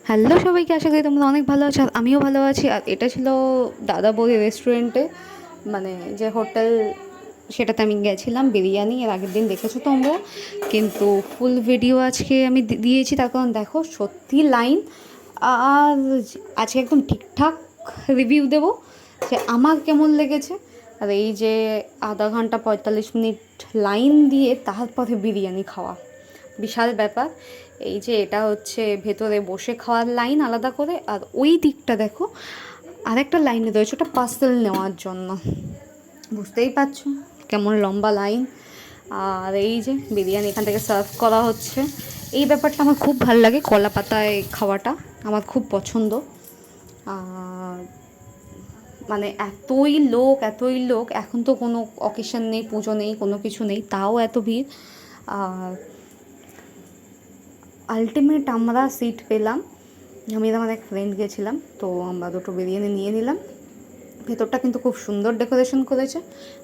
Hello সবাইকে, আশা করি তোমরা অনেক ভালো আছো। আর আমিও ভালো আছি। আর এটা ছিল দাদা বৌদি রেস্টুরেন্টে, মানে যে হোটেল, সেটাতে আমি গেছিলাম বিরিয়ানি। এর আগের দিন দেখেছো তোমরা, কিন্তু ফুল ভিডিও আজকে আমি দিয়েছি। তার কারণ দেখো, সত্যি লাইন। আর আজকে একদম ঠিকঠাক রিভিউ দেবো যে আমার কেমন লেগেছে। আর এই যে আধা ঘন্টা 45 মিনিট লাইন দিয়ে তারপরে বিরিয়ানি খাওয়া, বিশাল ব্যাপার। এই যে এটা হচ্ছে ভেতরে বসে খাওয়ার লাইন আলাদা করে, আর ওই দিকটা দেখো আরেকটা লাইনে রয়েছে, ওটা পার্সেল নেওয়ার জন্য। বুঝতেই পারছো কেমন লম্বা লাইন। আর এই যে বিরিয়ানি এখান থেকে সার্ভ করা হচ্ছে। এই ব্যাপারটা আমার খুব ভালো লাগে, কলা পাতায় খাওয়াটা আমার খুব পছন্দ। আর মানে এতই লোক, এখন তো কোনো অকেশন নেই, পুজো নেই, কোনো কিছু নেই, তাও এত ভিড়। আর আলটিমেট আমরা সিট পেলাম। আমি আর আমার এক ফ্রেন্ড গেছিলাম, তো আমরা দুটো বিরিয়ানি নিয়ে নিলাম। ভেতরটা কিন্তু খুব সুন্দর ডেকোরেশন করেছে।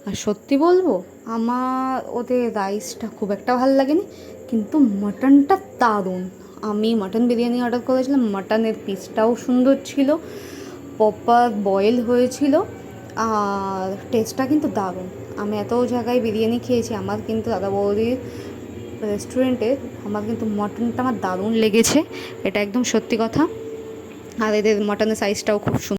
আর সত্যি বলবো, আমার ওদের রাইসটা খুব একটা ভালো লাগেনি, কিন্তু মাটনটা দারুণ। আমি মাটন বিরিয়ানি অর্ডার করেছিলাম, মাটনের পিসটাও সুন্দর ছিল, প্রপার বয়েল হয়েছিল। আর টেস্টটা কিন্তু দারুণ। আমি এত জায়গায় বিরিয়ানি খেয়েছি, আমার কিন্তু দাদা বৌদির রেস্টুরেন্টে আমার কিন্তু মটনটা আমার দারুণ লেগেছে, এটা একদম সত্যি কথা। আর এদের মটনের সাইজটাও খুব সুন্দর।